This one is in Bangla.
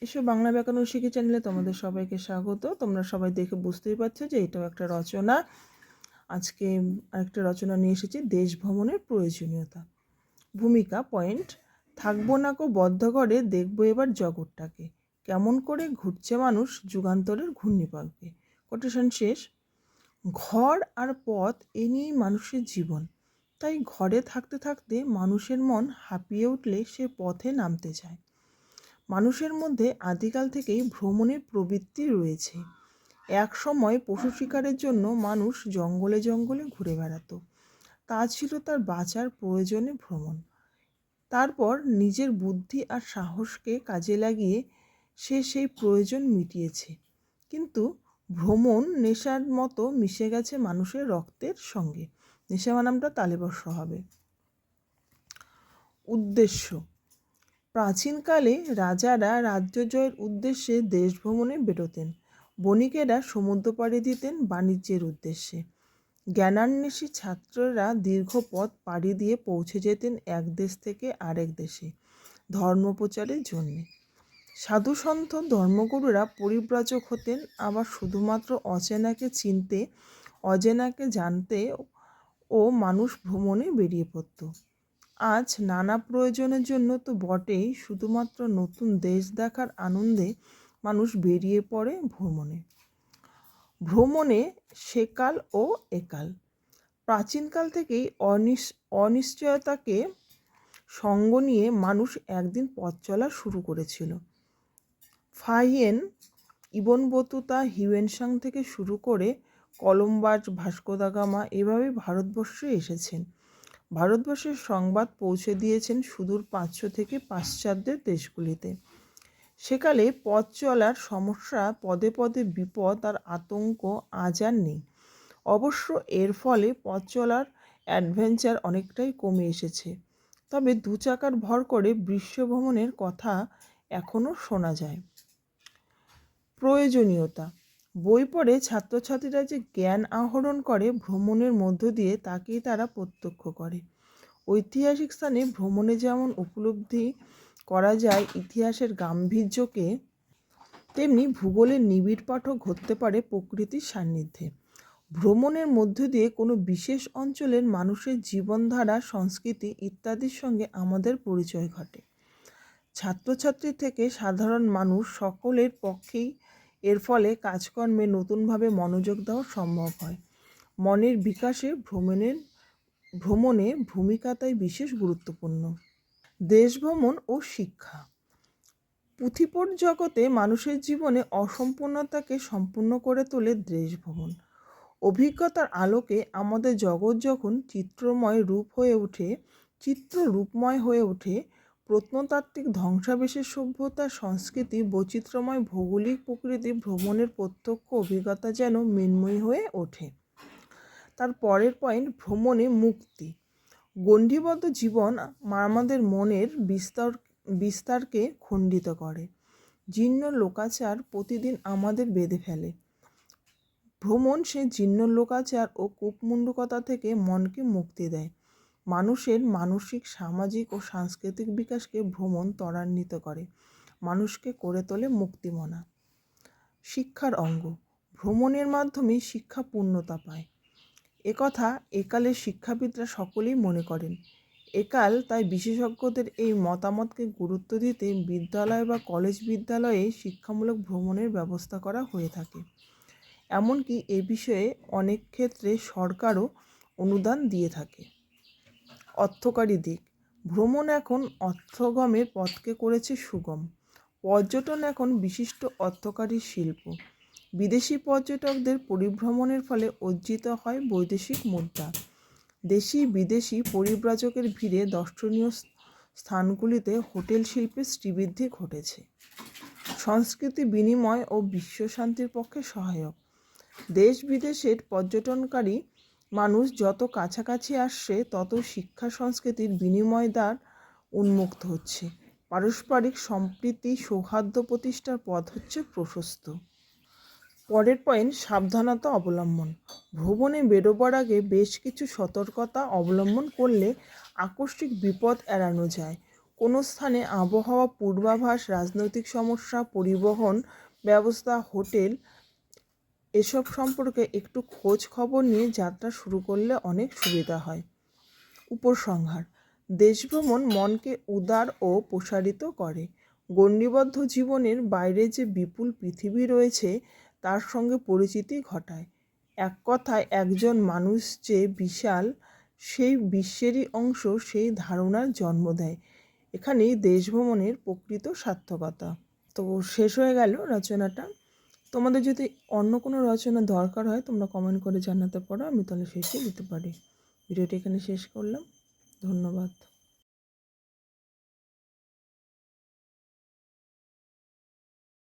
এসব বাংলা ব্যাকরণ শিখি চ্যানেলে তোমাদের সবাইকে স্বাগত। তোমরা সবাই দেখে বুঝতেই পারছো যে এটাও একটা রচনা। আজকে আরেকটা রচনা নিয়ে এসেছি, দেশ ভ্রমণের প্রয়োজনীয়তা। ভূমিকা পয়েন্ট: থাকবো না কো বদ্ধ ঘরে, দেখবো এবার জগৎটাকে, কেমন করে ঘুরছে মানুষ যুগান্তরের ঘূর্ণিপাকে। কোটেশন শেষ। ঘর আর পথ এ নিয়েই মানুষের জীবন। তাই ঘরে থাকতে থাকতে মানুষের মন হাঁপিয়ে উঠলে সে পথে নামতে চায়। মানুষের মধ্যে আদিকাল থেকেই ভ্রমণের প্রবৃত্তি রয়েছে। এক সময় পশু শিকারের জন্য মানুষ জঙ্গলে জঙ্গলে ঘুরে বেড়াতো। তা ছিল তার বাঁচার প্রয়োজনে ভ্রমণ। তারপর নিজের বুদ্ধি আর সাহসকে কাজে লাগিয়ে সে সেই প্রয়োজন মিটিয়েছে। কিন্তু ভ্রমণ নেশার মতো মিশে গেছে মানুষের রক্তের সঙ্গে। নেশা নামটা তালেবস্য হবে। উদ্দেশ্য: প্রাচীনকালে রাজারা রাজ্য জয়ের উদ্দেশ্যে দেশ ভ্রমণে বেরোতেন। বণিকেরা সমুদ্র পাড়ি দিতেন বাণিজ্যের উদ্দেশ্যে। জ্ঞানান্বেষী ছাত্ররা দীর্ঘ পথ পাড়ি দিয়ে পৌঁছে যেতেন এক দেশ থেকে আরেক দেশে ধর্মপ্রচারের জন্যে। সাধুসন্ত ধর্মগুরুরা পরিব্রাজক হতেন, আবার শুধুমাত্র অচেনাকে চিনতে, অজেনাকে জানতে ও মানুষ ভ্রমণে বেরিয়ে পড়ত। আজ নানা প্রয়োজনের জন্য তো বটেই, শুধুমাত্র নতুন দেশ দেখার আনন্দে মানুষ বেরিয়ে পড়ে ভ্রমণে। ভ্রমণে সেকাল ও একাল। প্রাচীনকাল থেকেই অনিশ্চয়তাকে সঙ্গ নিয়ে মানুষ একদিন পথ চলা শুরু করেছিল। ফাহিয়েন, ইবন বতুতা, হিউয়েনসাং থেকে শুরু করে কলম্বাস, ভাস্কো দা গামা এভাবে ভারতবর্ষে এসেছেন। ভারতবর্ষের সংবাদ পৌঁছে দিয়েছেন সুদূর প্রাচ্য থেকে পাশ্চাত্যের দেশগুলিতে। সেকালে পথ চলার সমস্যা, পদে পদে বিপদ আর আতঙ্ক আজ আর নেই। অবশ্য এর ফলে পথ চলার অ্যাডভেঞ্চার অনেকটাই কমে এসেছে। তবে দু চাকার ভর করে বিশ্বভ্রমণের কথা এখনও শোনা যায়। প্রয়োজনীয়তা: বই পড়ে ছাত্রছাত্রীরা যে জ্ঞান আহরণ করে ভ্রমণের মধ্য দিয়ে, তাকেই তারা প্রত্যক্ষ করে। ঐতিহাসিক স্থানে ভ্রমণে যেমন উপলব্ধি করা যায় ইতিহাসের গাম্ভীর্যকে, তেমনি ভূগোলের নিবিড় পাঠও ঘটতে পারে প্রকৃতির সান্নিধ্যে। ভ্রমণের মধ্য দিয়ে কোনো বিশেষ অঞ্চলের মানুষের জীবনধারা, সংস্কৃতি ইত্যাদির সঙ্গে আমাদের পরিচয় ঘটে। ছাত্রছাত্রী থেকে সাধারণ মানুষ সকলের পক্ষেই এর ফলে কাজকর্মে নতুনভাবে মনোযোগ দেওয়া সম্ভব হয়। মনের বিকাশে ভ্রমণে ভূমিকা তাই বিশেষ গুরুত্বপূর্ণ। দেশ ভ্রমণ ও শিক্ষা: পুঁথিপট জগতে মানুষের জীবনে অসম্পূর্ণতাকে সম্পূর্ণ করে তোলে দেশ ভ্রমণ। অভিজ্ঞতার আলোকে আমাদের জগৎ যখন চিত্ররূপময় হয়ে ওঠে, প্রত্নতাত্ত্বিক ধ্বংসাবশেষ, সভ্যতা, সংস্কৃতি, বৈচিত্র্যময় ভৌগোলিক প্রকৃতি, ভ্রমণের প্রত্যক্ষ অভিজ্ঞতা যেন মৃন্ময়ী হয়ে ওঠে। তার পরের পয়েন্ট, ভ্রমণে মুক্তি। গণ্ডিবদ্ধ জীবন আমাদের মনের বিস্তারকে খণ্ডিত করে। জীর্ণ লোকাচার প্রতিদিন আমাদের বেঁধে ফেলে। ভ্রমণ সে জীর্ণ লোকাচার ও কূপমণ্ডূকতা থেকে মনকে মুক্তি দেয়। মানুষের মানসিক, সামাজিক ও সাংস্কৃতিক বিকাশকে ভ্রমণ ত্বরান্বিত করে, মানুষকে করে তোলে মুক্তিমনা। শিক্ষার অঙ্গ: ভ্রমণের মাধ্যমে শিক্ষা পূর্ণতা পায়। একথা একালের শিক্ষাবিদরা সকলেই মনে করেন। একাল তাই বিশেষজ্ঞদের এই মতামতকে গুরুত্ব দিতে বিদ্যালয় বা কলেজ বিদ্যালয়ে শিক্ষামূলক ভ্রমণের ব্যবস্থা করা হয়ে থাকে। এমনকি এ বিষয়ে অনেক ক্ষেত্রে সরকারও অনুদান দিয়ে থাকে। অর্থকারী দিক: ভ্রমণ এখন অর্থগমের পথকে করেছে সুগম। পর্যটন এখন বিশিষ্ট অর্থকারী শিল্প। বিদেশি পর্যটকদের পরিভ্রমণের ফলে অর্জিত হয় বৈদেশিক মুদ্রা। দেশি বিদেশি পরিব্রাজকের ভিড়ে দর্শনীয় স্থানগুলিতে হোটেল শিল্পের শ্রীবৃদ্ধি ঘটেছে। সংস্কৃতি বিনিময় ও বিশ্বশান্তির পক্ষে সহায়ক। দেশ বিদেশের পর্যটনকারী মানুষ যত কাছাকাছি আসছে, তত শিক্ষা সংস্কৃতির বিনিময় দ্বার উন্মুক্ত হচ্ছে। পারস্পরিক সম্প্রীতি, সৌহার্দ্য প্রতিষ্ঠার পথ হচ্ছে প্রশস্ত। পরের পয়েন্ট, সাবধানতা অবলম্বন। ভ্রমণে বেরোবার আগে বেশ কিছু সতর্কতা অবলম্বন করলে আকস্মিক বিপদ এড়ানো যায়। কোনো স্থানে আবহাওয়া পূর্বাভাস, রাজনৈতিক সমস্যা, পরিবহন ব্যবস্থা, হোটেল এসব সম্পর্কে একটু খোঁজ খবর নিয়ে যাত্রা শুরু করলে অনেক সুবিধা হয়। উপসংহার: দেশভ্রমণ মনকে উদার ও প্রসারিত করে। গণ্ডিবদ্ধ জীবনের বাইরে যে বিপুল পৃথিবী রয়েছে তার সঙ্গে পরিচিতি ঘটায়। এক কথায় একজন মানুষ যে বিশাল সেই বিশ্বেরই অংশ, সেই ধারণার জন্ম দেয়। এখানেই দেশভ্রমণের প্রকৃত সার্থকতা। তো শেষ হয়ে গেল রচনাটা। তোমাদের যদি অন্য কোনো রচনা দরকার হয় তোমরা কমেন্ট করে জানাতে পারো, আমি তাহলে শেষে দিতে পারি। ভিডিওটি এখানে শেষ করলাম। ধন্যবাদ।